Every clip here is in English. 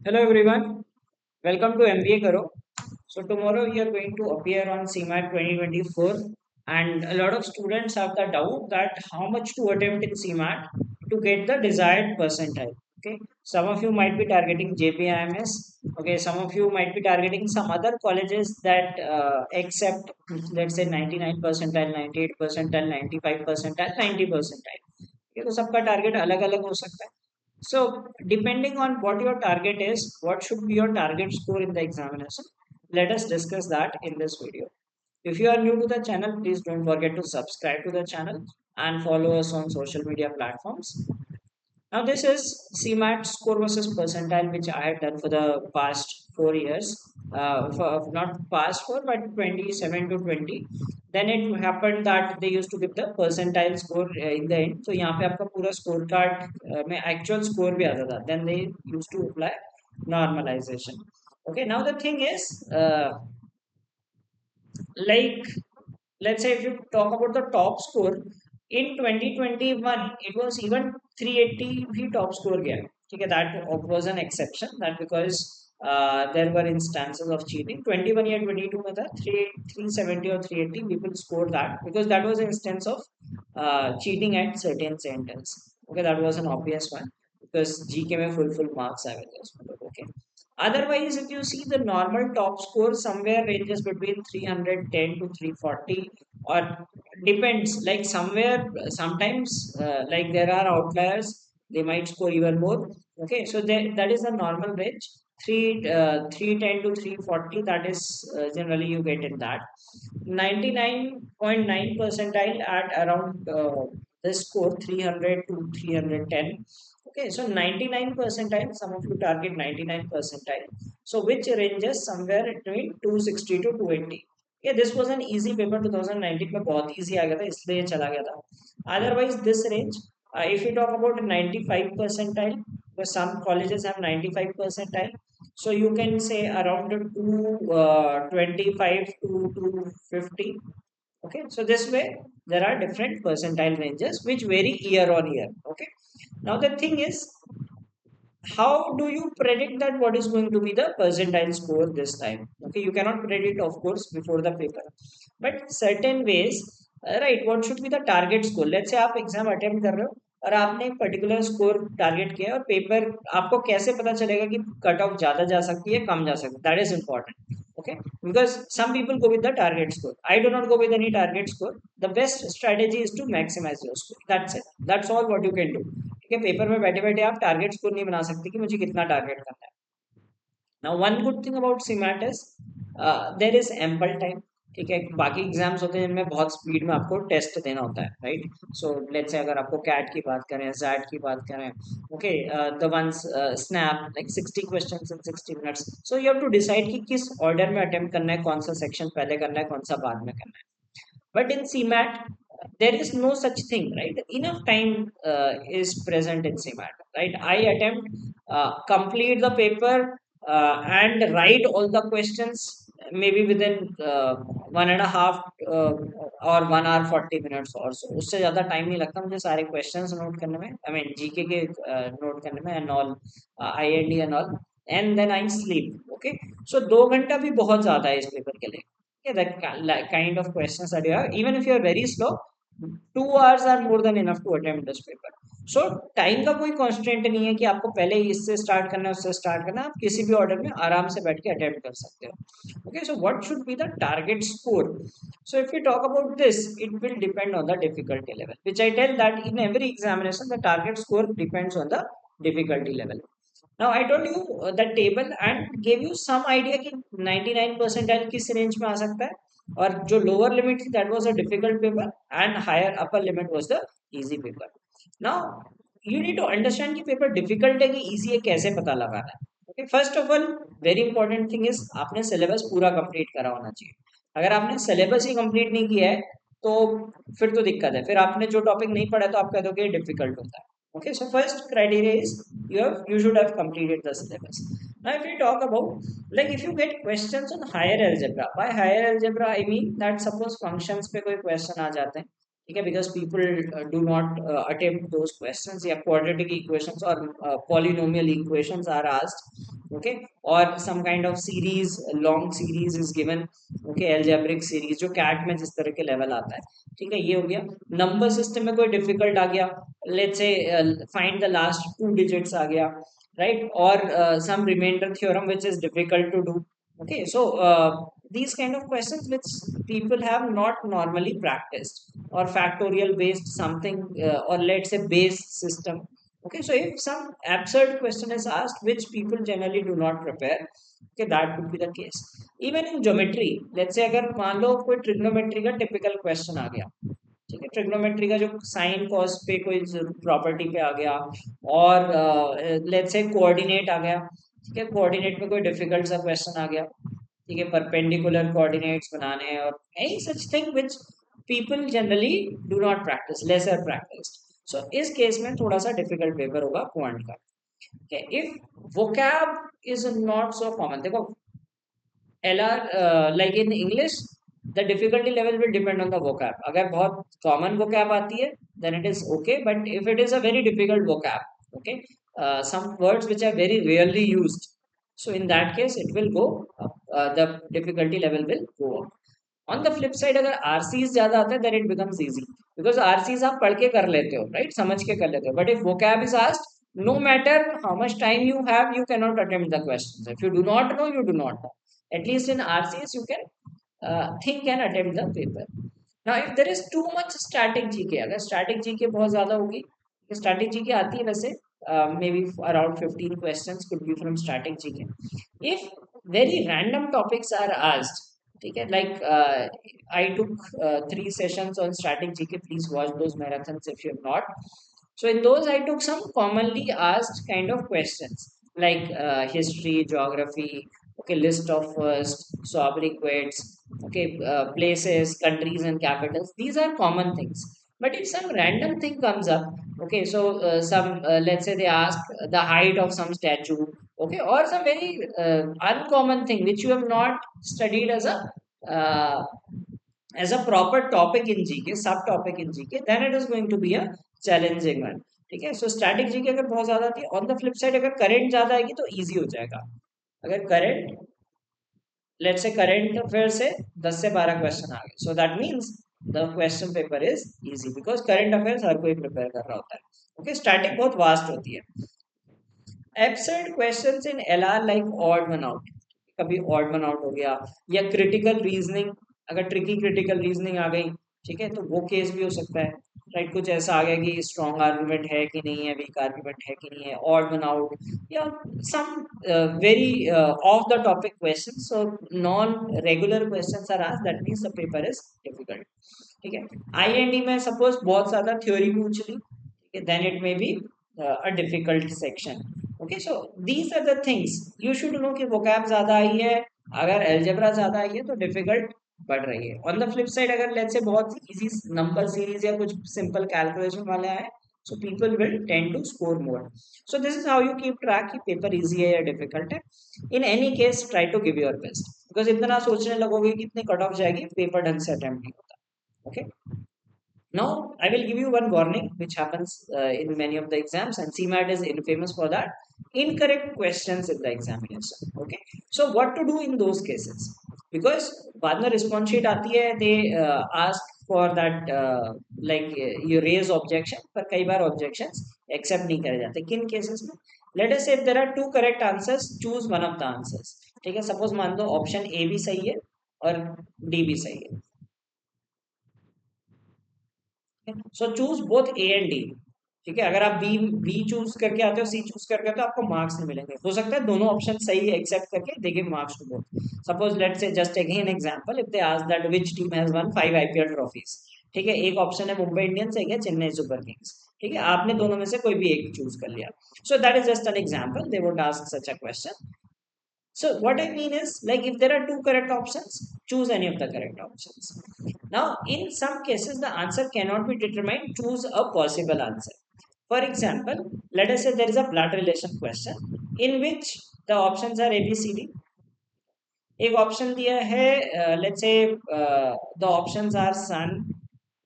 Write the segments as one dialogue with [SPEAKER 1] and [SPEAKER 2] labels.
[SPEAKER 1] Hello everyone, welcome to MBA Karo. So tomorrow we are going to appear on CMAT 2024 and a lot of students have the doubt that how much to attempt in CMAT to get the desired percentile. Okay, some of you might be targeting JPIMS. Okay, some of you might be targeting some other colleges that accept let's say 99 percentile, 98 percentile, 95 percentile, 90 percentile. Okay, तो सबका target अलग अलग हो सकता है. So, depending on what your target is, what should be your target score in the examination? Let us discuss that in this video. If you are new to the channel, please don't forget to subscribe to the channel and follow us on social media platforms. Now, this is CMAT score versus percentile, which I had done for the past 4 years. Not past four, but 27 to 20. Then it happened that they used to give the percentile score in the end. So, यहाँ पे आपका पूरा score card में actual score भी आता था. Then they used to apply normalization. Okay, now the thing is, like let's say if you talk about the top score in 2021 it was even 380 भी top score गया ठीक है that was an exception that because there were instances of cheating 21 या 22 में था 370 or 380 people scored that because that was an instance of cheating at certain centers okay that was an obvious one because GK में full marks आए थे उसमें okay. Otherwise, if you see the normal top score somewhere ranges between 310 to 340 or depends like somewhere sometimes like there are outliers they might score even more okay so that is the normal range 310 to 340 that is generally you get in that 99.9 percentile at around this score 300 to 310. Okay, so 99 percentile, some of you target 99 percentile. So which ranges somewhere between 260 to 280. Yeah, this was an easy paper 2019 में बहुत easy आ गया था इसलिए चला गया था. Otherwise this range, if you talk about 95 percentile, because some colleges have 95 percentile, so you can say around 225 to 250. Okay, so this way there are different percentile ranges which vary year on year. Okay, now the thing is how do you predict that what is going to be the percentile score this time okay you cannot predict of course before the paper but certain ways right what should be the target score let's say आप exam attempt कर रहे हो और आपने एक particular score target किया और paper आपको कैसे पता चलेगा कि कट ऑफ ज्यादा जा सकती है कम जा सकती है that is important okay because some people go with the target score I do not go with any target score the best strategy is to maximize your score that's it that's all what you can do ठीक है paper में बैठे बैठे आप target score नहीं बना सकते कि मुझे कितना टारगेट करना है now one good thing about CMAT is there is ample time ठीक है बाकी एग्जाम्स होते हैं जिनमें बहुत स्पीड में आपको टेस्ट देना होता है राइट सो लेट्स से अगर आपको कैट की बात करें जैट की बात करें okay the ones SNAP like 60 questions in 60 minutes so you have to decide कि किस ऑर्डर में अटेम्प्ट करना है कौन सा सेक्शन पहले करना है कौन सा बाद में करना है but in CMAT, there is no such thing, right? Enough time is present in CMAT, right? I attempt complete the paper and write all the questions maybe within 1.5 or 1 hour 40 minutes or so. उससे ज़्यादा time नहीं लगता मुझे सारे questions note करने में I mean GK के note करने में and all IND and all and then I sleep okay so 2 घंटा भी बहुत ज़्यादा है इस पेपर के लिए yeah that kind of questions that you have even if you are very slow 2 hours are more than enough to attempt this paper so time का कोई कांस्टेंट नहीं है कि आपको पहले इससे स्टार्ट करना है उससे स्टार्ट करना है आप किसी भी ऑर्डर में आराम से बैठ के अटेम्प्ट कर सकते हो okay so what should be the target score so if we talk about this it will depend on the difficulty level which I tell that in every examination the target score depends on the difficulty level now I told you the table and gave you some idea कि 99 percentile किस range में आ सकता है और जो lower limit थी that was a difficult paper and higher upper limit was the easy paper now you need to understand कि paper difficult है कि इजी है कैसे पता लगाना है okay first of all very important thing is आपने सिलेबस पूरा कंप्लीट करा होना चाहिए अगर आपने सिलेबस ही कंप्लीट नहीं किया है तो फिर तो दिक्कत है फिर आपने जो टॉपिक नहीं पढ़ा तो आप कह दोगे डिफिकल्ट होता है okay so first criteria is you should have completed the syllabus now if we talk about like if you get questions on higher algebra by higher algebra I mean that suppose functions पे कोई question आ जाते हैं ठीक है because people do not attempt those questions या quadratic equations or polynomial equations are asked okay, or some kind of series, long series is given, okay, algebraic series जो CAT में जिस तरह के लेवल आता है, ठीक है, ये हो गया. नंबर सिस्टम में कोई डिफिकल्ट आ गया, let's say find the last two digits आ गया, right, or some remainder theorem which is difficult to do. Okay, so these kind of questions which people have not normally practiced, or factorial based something, or let's say base system. Okay, so if some absurd question is asked which people generally do not prepare, okay, that could be the case. Even in geometry, let's say अगर मान लो कोई trigonometry का typical question आ गया, ठीक है, trigonometry का जो sine cos पे कोई प्रॉपर्टी पे आ गया, और लेट्स से कोऑर्डिनेट आ गया, ठीक है, कोऑर्डिनेट में कोई डिफिकल्ट सा क्वेश्चन आ गया, ठीक है, परपेंडिकुलर कोऑर्डिनेट्स बनाने हैं, और any such thing which people generally do not practice, lesser practised. So इस केस में थोड़ा सा डिफिकल्ट पेपर होगा क्वांट का. If vocab is not so common, देखो LR, like in English, the difficulty level will depend on the vocab. अगर बहुत common vocab आती है, then it is okay. But if it is a very difficult vocab, okay, some words which are very rarely used, so in that case it will go up. The difficulty level will go up. On the flip side, अगर RCs ज़्यादा आता है, then it becomes easy, because RCs आप पढ़ के कर लेते हो, right, समझ के कर लेते हो. But if vocab is asked, no matter how much time you have, you cannot attempt the questions. If you do not know, you do not know. At least in RCS, you can think and attempt the paper. Now, if there is too much static GK, अगर static GK बहुत ज़्यादा होगी, static GK आती है वैसे, maybe around 15 questions could be from static GK. If very random topics are asked, ठीक है, like I took 3 sessions on static GK. Please watch those marathons if you have not. So in those, I took some commonly asked kind of questions like history, geography, okay, list of first, sobriquets, okay, places, countries, and capitals. These are common things. But if some random thing comes up, okay, so some let's say they ask the height of some statue, okay, or some very uncommon thing which you have not studied uh, as a proper topic in GK, subtopic in GK, then it is going to be a challenging one. ठीक है, so static GK अगर बहुत ज्यादा आती है, on the flip side अगर current ज्यादा आएगी तो इजी हो जाएगा. अगर current, let's say current affair से 10 से 12 क्वेश्चन आ गए, so that means the question paper is easy, because current affairs हर कोई प्रिपेयर कर रहा होता है. ओके, स्टैटिक बहुत वास्ट होती है. Absurd questions in LR like odd one out, कभी ऑड वन आउट हो गया, या क्रिटिकल रीजनिंग, अगर ट्रिकी क्रिटिकल रीजनिंग आ गई, ठीक है, तो वो केस भी हो सकता है, राइट, कुछ ऐसा आ गया कि स्ट्रॉन्ग आर्गुमेंट है कि नहीं है, वीक आर्गुमेंट है कि नहीं है, ऑड वन आउट, या some very off the topic question. So non regular question are asked, that means the paper is difficult. ठीक है, IND में सपोज बहुत ज्यादा थ्योरी पूछ ली, ठीक है, then it may be a difficult section. Okay, so these are the things you should know कि vocab ज्यादा आई है, अगर algebra ज्यादा आई है तो difficult बढ़ रही है. On the flip side, अगर let's say बहुत easy number series या कुछ simple calculation वाले आए, so people will tend to score more. So this is how you keep track कि paper easy है या difficult है. In any case, try to give your best, because इतना सोचने लगोगे कि इतने cut off जाएगी, paper ढंग से attempt नहीं होता. Okay. Now, I will give you one warning which happens in many of the exams, and CMAT is infamous for that. Incorrect questions in the examination. Okay, so what to do in those cases? Because बाद में response sheet आती है, they ask for that like you raise objection, पर कई बार objections accept नहीं करे जाते. किन cases में? Let us say if there are two correct answers, choose one of the answers. ठीक है, suppose मान लो option A भी सही है और D भी सही है. So choose both A and D. ठीक है, अगर आप बी बी चूज करके आते हो, सी चूज करके आते हो, आपको मार्क्स नहीं मिलेंगे. हो सकता है दोनों ऑप्शन सही एक्सेप्ट करके they give marks to both. Suppose let's say just again example, if they ask that which team has won 5 IPL trophies. ठीक है, एक ऑप्शन है मुंबई इंडियंस, एक है चेन्नई सुपर किंग्स. ठीक है, आपने दोनों में से कोई भी एक चूज कर लिया. So that is just an example, they would ask such a question. So what I mean is, like, if there are two correct options, choose any of the correct options. Now, in some cases, the answer cannot be determined. Choose a possible answer. For example, let us say there is a blood relation question in which the options are A, B, C, D. एक option दिया है, let's say the options are son,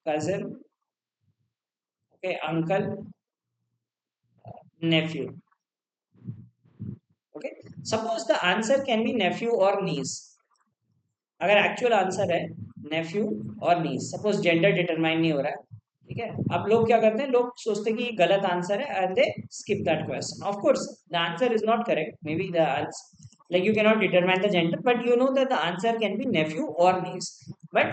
[SPEAKER 1] cousin, okay, uncle, nephew. Okay, Suppose the answer can be nephew or niece. अगर actual answer है नेफ्यू और नीस, suppose gender determine नहीं हो रहा है, ठीक है, अब लोग क्या करते हैं, लोग सोचते हैं कि ये गलत आंसर है and they skip that question. Of course the answer is not correct, may be the like you cannot determine the gender, but you know that the answer can be nephew or niece, but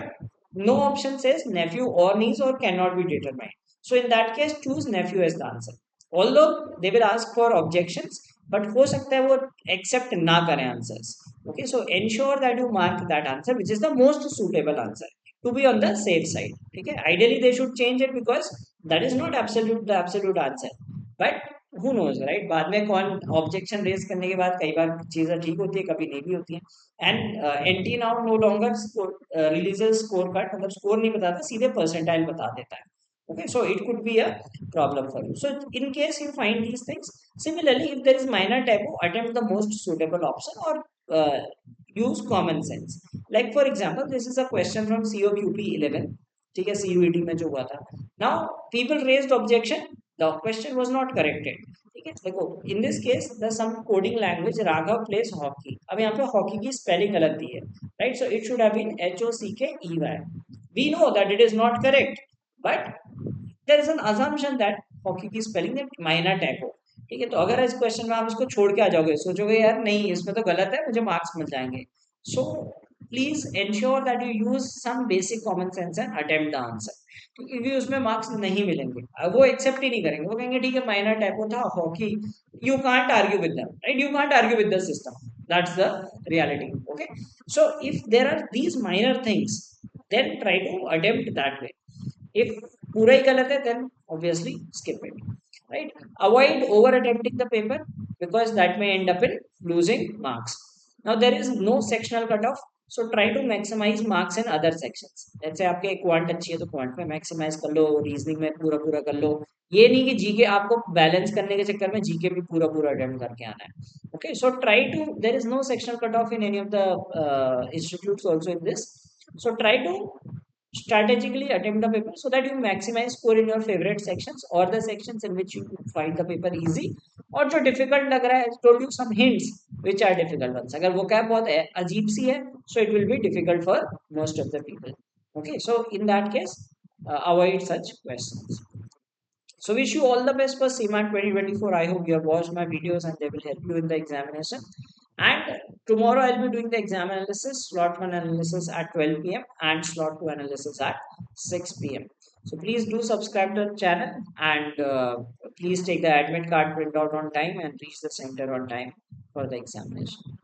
[SPEAKER 1] no option says nephew or niece or cannot be determined. So in that case choose nephew as the answer, although they will ask for objections, but हो सकता है वो accept ना करें answers. Okay, so ensure that you mark that answer which is the most suitable answer to be on the safe side. Okay, ideally they should change it because that is not absolute the absolute answer, but who knows, right? बाद में कौन objection raise करने के बाद कई बार चीजें ठीक होती है, कभी नहीं भी होती है. And NT now no longer releases score card, मतलब स्कोर नहीं बताता, सीधे परसेंटाइल बता देता है. Okay, so it could be a problem for you. So in case you find these things, similarly if there is minor typo, attempt the most suitable option or use common sense. Like for example, this is a question from COQP 11, ठीक है, CUET में जो हुआ था. Now people raised objection, the question was not corrected. ठीक है, देखो in this case the some coding language Raghav plays hockey, अब यहाँ पे hockey की spelling गलत दी है, right? So it should have been HOCKEY. We know that it is not correct, but there is an assumption that hockey की spelling है minor typo. ठीक है, तो अगर इस क्वेश्चन में आप इसको छोड़ के आ जाओगे, सोचोगे यार नहीं इसमें तो गलत है, मुझे मार्क्स मिल जाएंगे. So please ensure that you use some basic common sense and attempt the answer, क्योंकि उसमें मार्क्स नहीं मिलेंगे. वो एक्सेप्ट ही नहीं करेंगे, वो कहेंगे ठीक है माइनर टाइपो था hockey, you can't argue with them, right? You can't argue with the system, that's the reality. Okay, so if there are these minor things then try to attempt that way. If पूरा ही गलत है then obviously skip it, right? Avoid over attempting the paper because that may end up in losing marks. Now there is no sectional cutoff, so try to maximize marks in other sections. जैसे आपके quant अच्छी है तो quant में maximise कर लो, reasoning में पूरा पूरा कर लो. ये नहीं कि जीके आपको बैलेंस करने के चक्कर में जीके भी पूरा पूरा अटेम्प्ट करके आना है. Okay, so try to, there is no sectional cutoff in any of the institutes also in this, so try to strategically attempt the paper so that you maximize score in your favorite sections or the sections in which you find the paper easy. और जो difficult लग रहा है, I told you some hints which are difficult ones. अगर वो क्या बहुत अजीब सी है, so it will be difficult for most of the people. Okay, so in that case avoid such questions. So wish you all the best for CMAT 2024. I hope you have watched my videos and they will help you in the examination. And tomorrow I'll be doing the exam analysis, slot 1 analysis at 12 p.m. and slot 2 analysis at 6 p.m. So please do subscribe to the channel and please take the admit card printout on time and reach the center on time for the examination.